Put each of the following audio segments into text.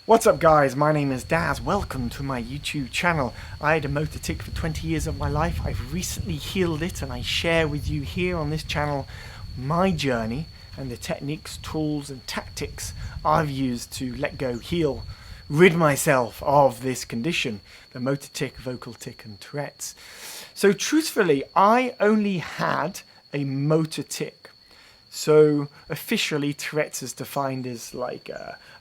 What's up guys, my name is Dazz. Welcome to my YouTube channel. I had a motor tic for 20 years of my life. I've recently healed it and I share with you here on this channel my journey and the techniques, tools and tactics I've used to let go, heal, rid myself of this condition, the motor tic, vocal tic and Tourette's. So truthfully, I only had a motor tic. So officially Tourette's is defined as like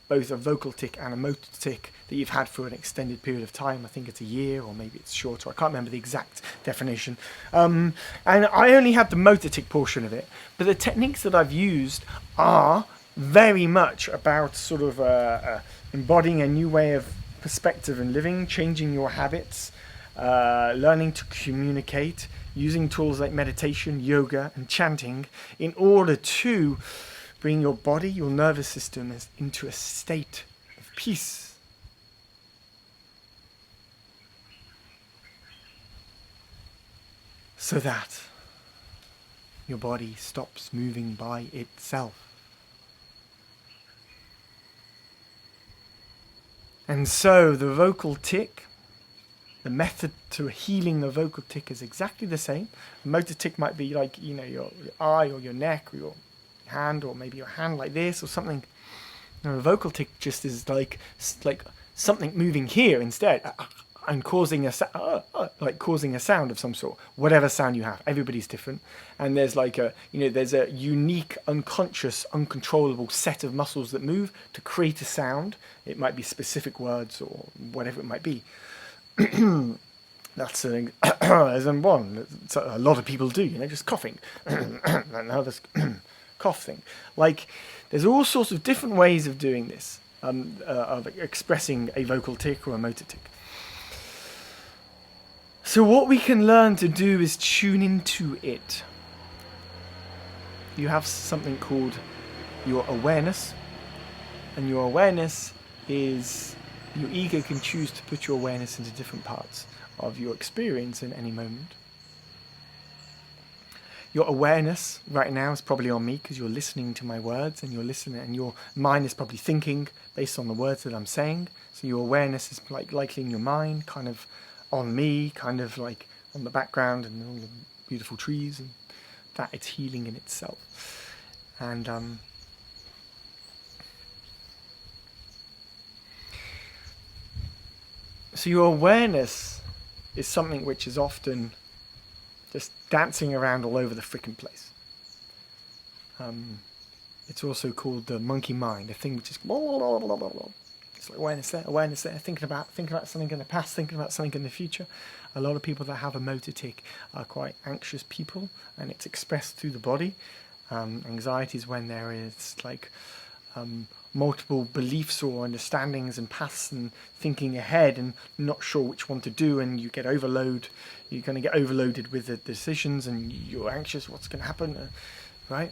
both a vocal tic and a motor tic that you've had for an extended period of time. I think it's a year or maybe it's shorter. I can't remember the exact definition. And I only had the motor tic portion of it. But the techniques that I've used are very much about sort of embodying a new way of perspective and living, changing your habits, learning to communicate, using tools like meditation, yoga and chanting in order to bring your body, your nervous system into a state of peace. So that your body stops moving by itself. And so the vocal tic, the method to healing the vocal tic is exactly the same. A motor tic might be like, you know, your eye or your neck or your hand, or maybe your hand like this or something. You know, a vocal tic just is like something moving here instead and causing causing a sound of some sort, whatever sound you have. Everybody's different, and there's like there's a unique, unconscious, uncontrollable set of muscles that move to create a sound. It might be specific words or whatever it might be. That's an as in one. A lot of people do, just coughing. Now this cough thing. Like, there's all sorts of different ways of doing this, of expressing a vocal tic or a motor tic. So what we can learn to do is tune into it. You have something called your awareness, and your awareness is your ego can choose to put your awareness into different parts of your experience in any moment. Your awareness right now is probably on me because you're listening to my words and you're listening, and your mind is probably thinking based on the words that I'm saying. So your awareness is likely in your mind, kind of on me, kind of like on the background and all the beautiful trees, and that it's healing in itself. And so your awareness is something which is often just dancing around all over the frickin' place. It's also called the monkey mind, a thing which is it's like awareness there, thinking about something in the past, thinking about something in the future. A lot of people that have a motor tic are quite anxious people, and it's expressed through the body. Anxiety is when there is like multiple beliefs or understandings and paths and thinking ahead and not sure which one to do, and you get overloaded. You're going to get overloaded with the decisions and you're anxious what's going to happen, right?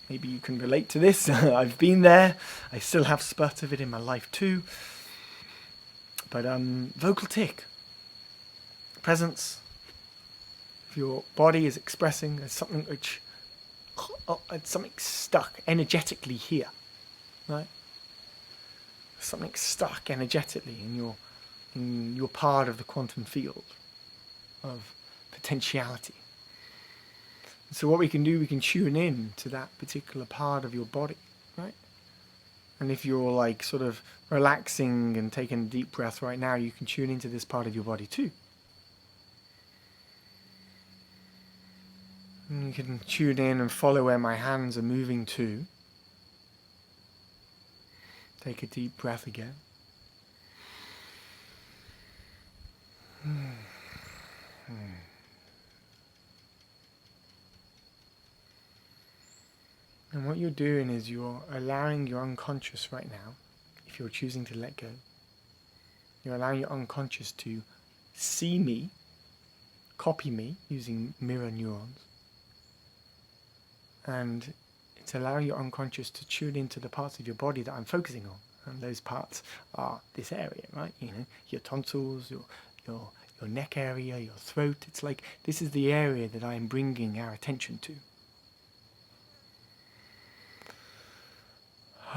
Maybe you can relate to this. I've been there. I still have spurts of it in my life too. But vocal tic, presence, if your body is expressing, there's something which it's something stuck energetically here. Right? Something stuck energetically in your part of the quantum field of potentiality. So what we can do, we can tune in to that particular part of your body, right? And if you're like sort of relaxing and taking a deep breath right now, you can tune into this part of your body too. And you can tune in and follow where my hands are moving to. Take a deep breath again. And what you're doing is you're allowing your unconscious right now, if you're choosing to let go, you're allowing your unconscious to see me, copy me using mirror neurons, and it's allowing your unconscious to tune into the parts of your body that I'm focusing on. And those parts are this area, right? Your tonsils, your neck area, your throat. It's like this is the area that I'm bringing our attention to.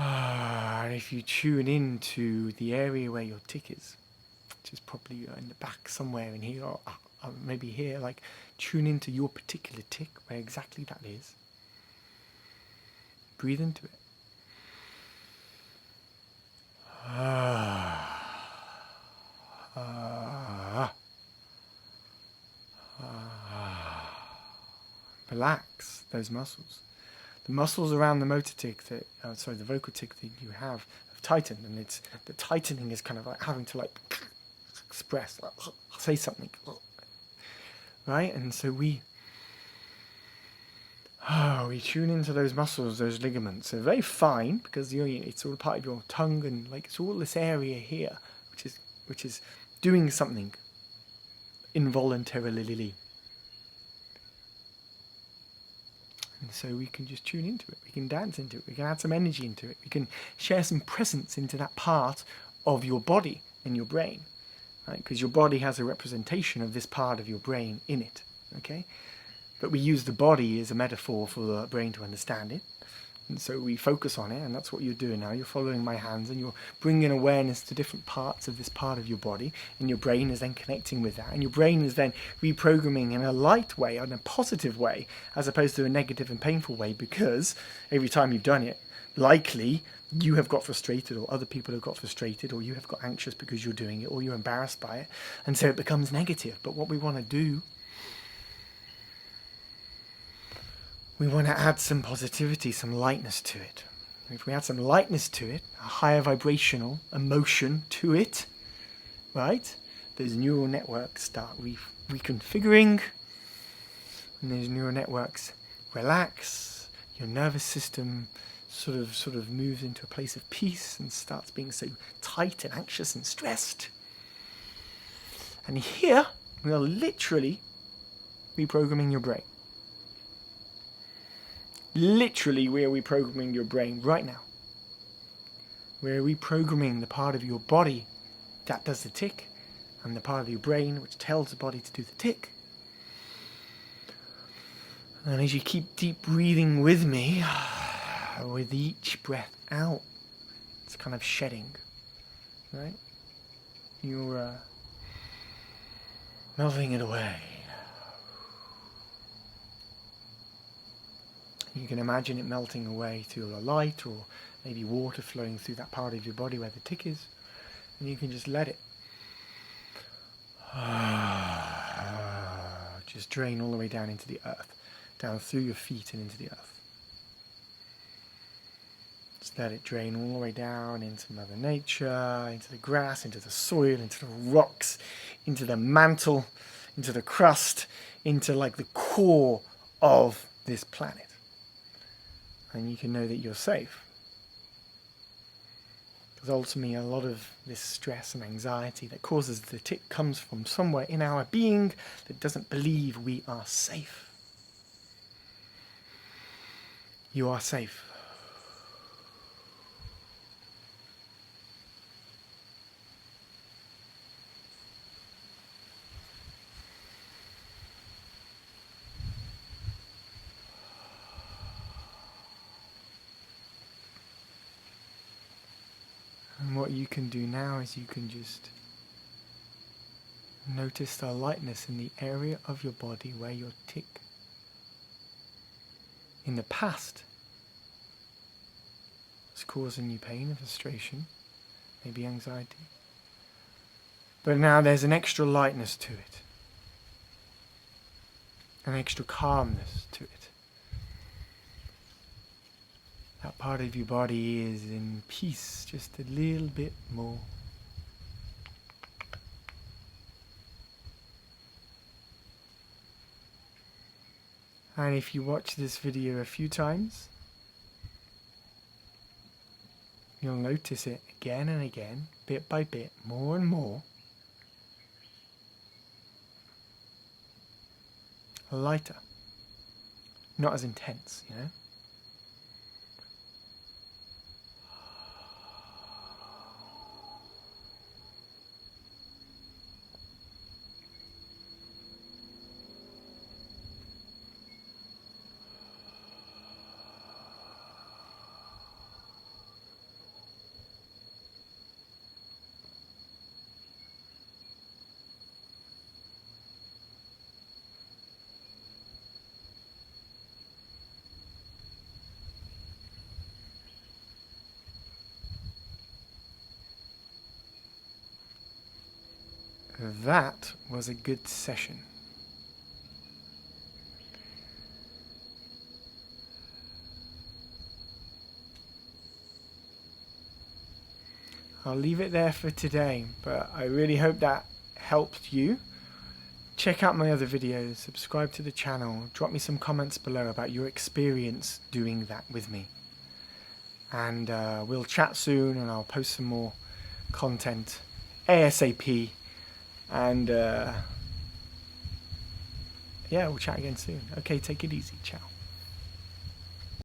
And if you tune into the area where your tic is, which is probably in the back somewhere in here, or maybe here, like tune into your particular tic, where exactly that is. Breathe into it. Relax those muscles. The muscles around the motor tic, the vocal tic that you have tightened, and it's the tightening is kind of like having to like express, like, say something, right? And so we tune into those muscles, those ligaments. They're very fine because it's all part of your tongue, and like it's all this area here, which is doing something involuntarily. And so we can just tune into it. We can dance into it. We can add some energy into it. We can share some presence into that part of your body and your brain, right? Because your body has a representation of this part of your brain in it, okay? But we use the body as a metaphor for the brain to understand it. And so we focus on it, and that's what you're doing now. You're following my hands, and you're bringing awareness to different parts of this part of your body, and your brain is then connecting with that. And your brain is then reprogramming in a light way, in a positive way, as opposed to a negative and painful way, because every time you've done it, likely you have got frustrated, or other people have got frustrated, or you have got anxious because you're doing it, or you're embarrassed by it, and so it becomes negative. But what we want to do, we want to add some positivity, some lightness to it. If we add some lightness to it, a higher vibrational emotion to it, right? Those neural networks start reconfiguring, and those neural networks relax. Your nervous system sort of moves into a place of peace and starts being so tight and anxious and stressed. And here we are literally reprogramming your brain. Literally, we are reprogramming your brain right now. We're reprogramming the part of your body that does the tic, and the part of your brain which tells the body to do the tic. And as you keep deep breathing with me, with each breath out, it's kind of shedding, right? You're melting it away. You can imagine it melting away to a light, or maybe water flowing through that part of your body where the tic is, and you can just let it just drain all the way down into the earth, down through your feet and into the earth. Just let it drain all the way down into Mother Nature, into the grass, into the soil, into the rocks, into the mantle, into the crust, into like the core of this planet. And you can know that you're safe. Because ultimately a lot of this stress and anxiety that causes the tic comes from somewhere in our being that doesn't believe we are safe. You are safe. And what you can do now is you can just notice the lightness in the area of your body where your tic in the past was causing you pain and frustration, maybe anxiety. But now there's an extra lightness to it, an extra calmness to it. That part of your body is in peace just a little bit more. And if you watch this video a few times, you'll notice it again and again, bit by bit, more and more. Lighter. Not as intense, you know? that was a good session. I'll leave it there for today, but I really hope that helped you. Check out my other videos, subscribe to the channel, drop me some comments below about your experience doing that with me. And we'll chat soon, and I'll post some more content ASAP. And yeah, we'll chat again soon. Okay, take it easy. Ciao.